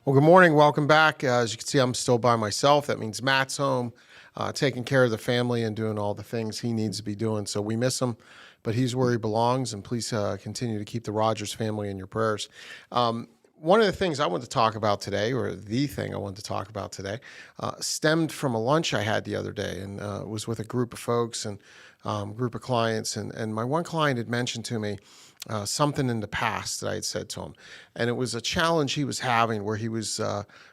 Well, good morning. Welcome back. As you can see, I'm still by myself. That means Matt's home, taking care of the family and doing all the things he needs to be doing. So we miss him, but he's where he belongs. And please continue to keep the Rogers family in your prayers. One of the things I wanted to talk about today, or the thing I wanted to talk about today, stemmed from a lunch I had the other day, and was with a group of folks and group of clients. And my one client had mentioned to me something in the past that I had said to him. And it was a challenge he was having where he was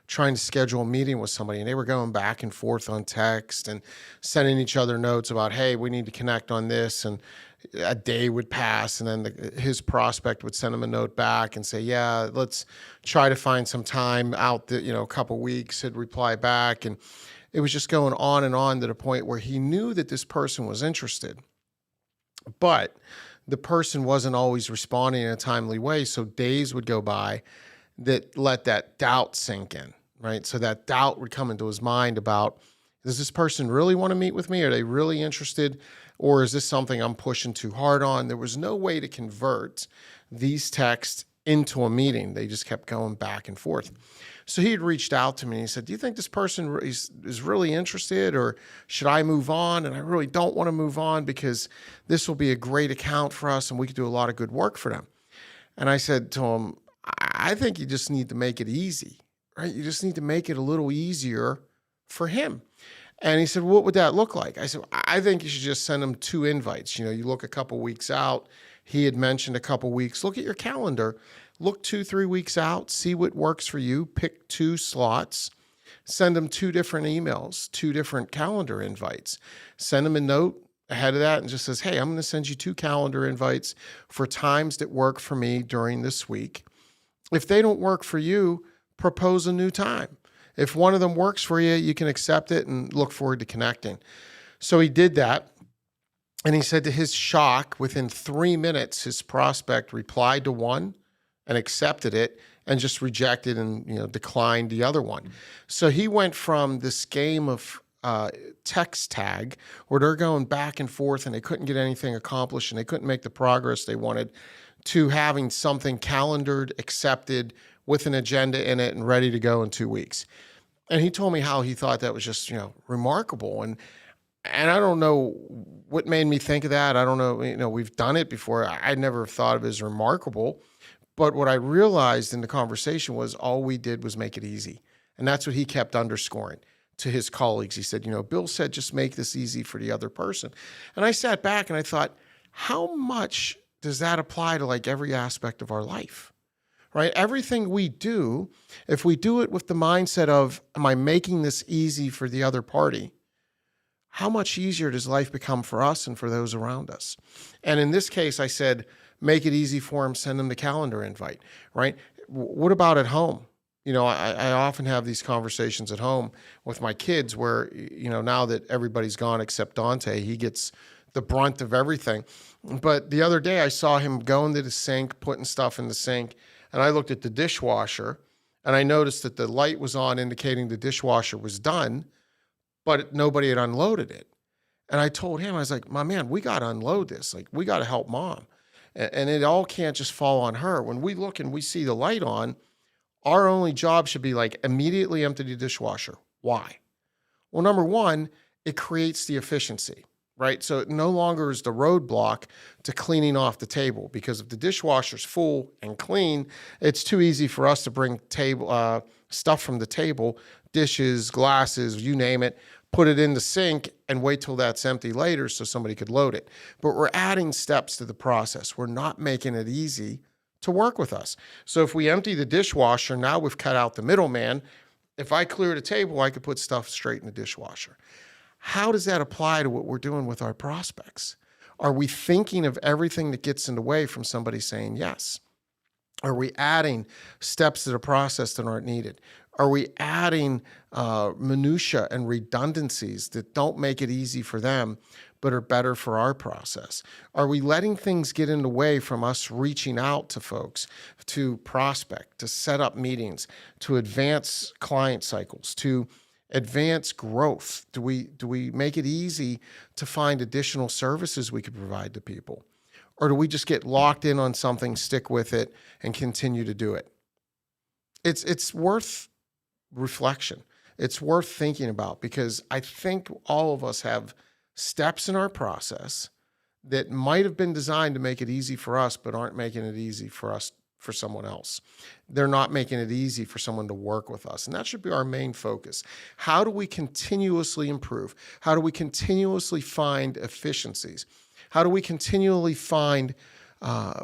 trying to schedule a meeting with somebody, and they were going back and forth on text and sending each other notes about, hey, we need to connect on this. And a day would pass, and then his prospect would send him a note back and say, yeah, let's try to find some time out, a couple weeks. He'd reply back. And it was just going on and on to the point where he knew that this person was interested, but the person wasn't always responding in a timely way. So days would go by that let that doubt sink in, right? So that doubt would come into his mind about, does this person really want to meet with me? Are they really interested? Or is this something I'm pushing too hard on? There was no way to convert these texts into a meeting. They just kept going back and forth. So he had reached out to me and he said, do you think this person is really interested, or should I move on? And I really don't want to move on because this will be a great account for us and we could do a lot of good work for them. And I said to him, I think you just need to make it easy, right? You just need to make it a little easier for him. And he said, what would that look like? I said, I think you should just send him 2 invites. You look a couple weeks out. He had mentioned a couple weeks. Look at your calendar. Look 2-3 weeks out. See what works for you. Pick 2 slots. Send him 2 different emails, 2 different calendar invites. Send him a note ahead of that and just says, hey, I'm going to send you 2 calendar invites for times that work for me during this week. If they don't work for you, propose a new time. If one of them works for you, you can accept it and look forward to connecting. So he did that. And he said, to his shock, within 3 minutes, his prospect replied to one and accepted it and just rejected and declined the other one. So he went from this game of text tag where they're going back and forth and they couldn't get anything accomplished and they couldn't make the progress they wanted, to having something calendared, accepted, with an agenda in it and ready to go in 2 weeks. And he told me how he thought that was just, remarkable. And I don't know what made me think of that. I don't know, we've done it before. I'd never thought of it as remarkable. But what I realized in the conversation was all we did was make it easy. And that's what he kept underscoring to his colleagues. He said, Bill said, just make this easy for the other person. And I sat back and I thought, how much does that apply to like every aspect of our life? Right? Everything we do, if we do it with the mindset of, am I making this easy for the other party? How much easier does life become for us and for those around us? And in this case, I said, make it easy for them, send them the calendar invite, right? What about at home? I often have these conversations at home with my kids where, now that everybody's gone except Dante, he gets the brunt of everything. But the other day I saw him going to the sink, putting stuff in the sink, and I looked at the dishwasher and I noticed that the light was on indicating the dishwasher was done, but nobody had unloaded it. And I told him, I was like, my man, we got to unload this. Like, we got to help mom. And it all can't just fall on her. When we look and we see the light on, our only job should be like immediately empty the dishwasher. Why? Well, number one, it creates the efficiency, right? So it no longer is the roadblock to cleaning off the table, because if the dishwasher's full and clean, it's too easy for us to bring stuff from the table, dishes, glasses, you name it, put it in the sink and wait till that's empty later so somebody could load it. But we're adding steps to the process. We're not making it easy to work with us. So if we empty the dishwasher, now we've cut out the middleman. If I clear the table, I could put stuff straight in the dishwasher. How does that apply to what we're doing with our prospects? Are we thinking of everything that gets in the way from somebody saying yes? Are we adding steps to the process that aren't needed? Are we adding minutia and redundancies that don't make it easy for them, but are better for our process? Are we letting things get in the way from us reaching out to folks, to prospect, to set up meetings, to advance client cycles, to advance growth? Do we make it easy to find additional services we could provide to people? Or do we just get locked in on something, stick with it, and continue to do it? it's worth reflection. It's worth thinking about, because I think all of us have steps in our process that might have been designed to make it easy for us, but aren't making it easy for us, for someone else. They're not making it easy for someone to work with us. And that should be our main focus. How do we continuously improve? How do we continuously find efficiencies? How do we continually find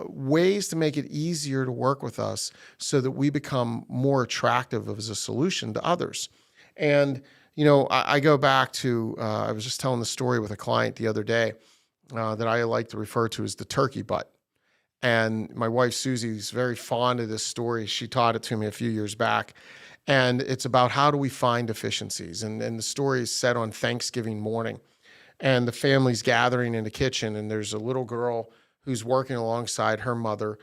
ways to make it easier to work with us so that we become more attractive as a solution to others? And, I go back to, I was just telling the story with a client the other day that I like to refer to as the turkey butt. And my wife, Susie, is very fond of this story. She taught it to me a few years back. And it's about how do we find efficiencies. And the story is set on Thanksgiving morning. And the family's gathering in the kitchen, and there's a little girl who's working alongside her mother,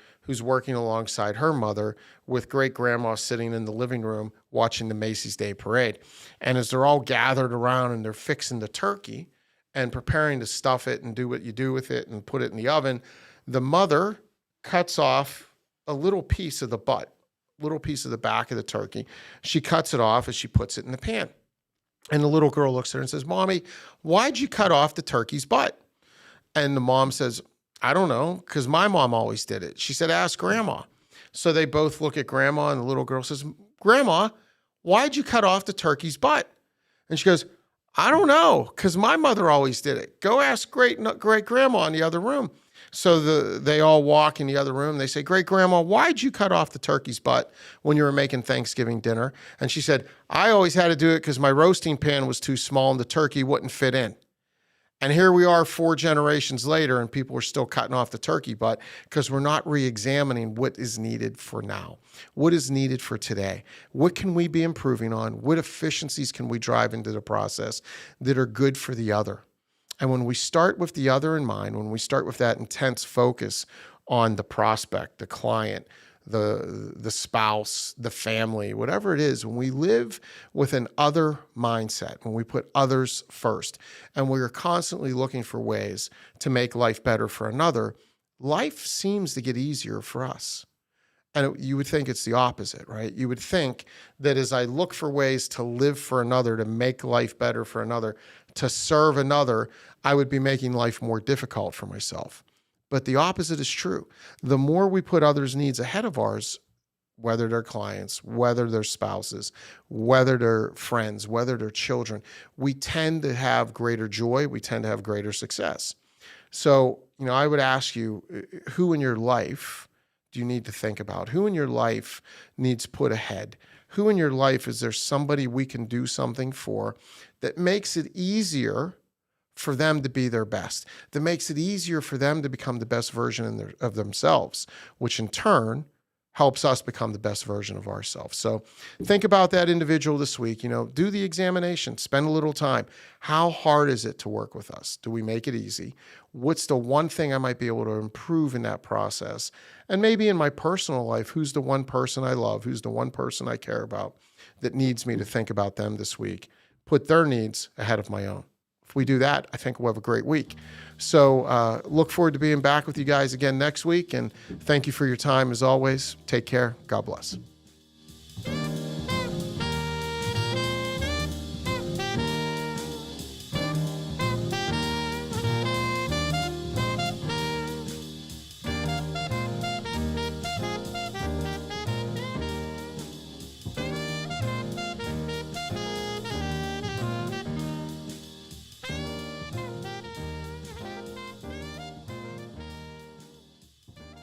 with great grandma sitting in the living room watching the Macy's Day Parade. And as they're all gathered around and they're fixing the turkey and preparing to stuff it and do what you do with it and put it in the oven, the mother cuts off a little piece of the butt, little piece of the back of the turkey. She cuts it off as she puts it in the pan. And the little girl looks at her and says, "Mommy, why'd you cut off the turkey's butt?" And the mom says, "I don't know, because my mom always did it." She said, "Ask Grandma." So they both look at Grandma, and the little girl says, "Grandma, why'd you cut off the turkey's butt?" And she goes, "I don't know, because my mother always did it. Go ask great grandma in the other room." So they all walk in the other room. They say, "Great grandma, why'd you cut off the turkey's butt when you were making Thanksgiving dinner?" And she said, "I always had to do it because my roasting pan was too small and the turkey wouldn't fit in." And here we are 4 generations later, and people are still cutting off the turkey butt because we're not re-examining what is needed for now. What is needed for today? What can we be improving on? What efficiencies can we drive into the process that are good for the other? And when we start with the other in mind, when we start with that intense focus on the prospect, the client, the spouse, the family, whatever it is, when we live with an other mindset, when we put others first, and we are constantly looking for ways to make life better for another, life seems to get easier for us. And you would think it's the opposite, right? You would think that as I look for ways to live for another, to make life better for another, to serve another, I would be making life more difficult for myself. But the opposite is true. The more we put others' needs ahead of ours, whether they're clients, whether they're spouses, whether they're friends, whether they're children, we tend to have greater joy. We tend to have greater success. So, I would ask you, who in your life do you need to think about? Who in your life needs put ahead? Who in your life, is there somebody we can do something for that makes it easier for them to be their best, that makes it easier for them to become the best version of themselves, which in turn helps us become the best version of ourselves. So think about that individual this week. Do the examination, spend a little time. How hard is it to work with us? Do we make it easy? What's the one thing I might be able to improve in that process? And maybe in my personal life, who's the one person I love? Who's the one person I care about that needs me to think about them this week? Put their needs ahead of my own. If we do that, I think we'll have a great week. So look forward to being back with you guys again next week. And thank you for your time as always. Take care. God bless.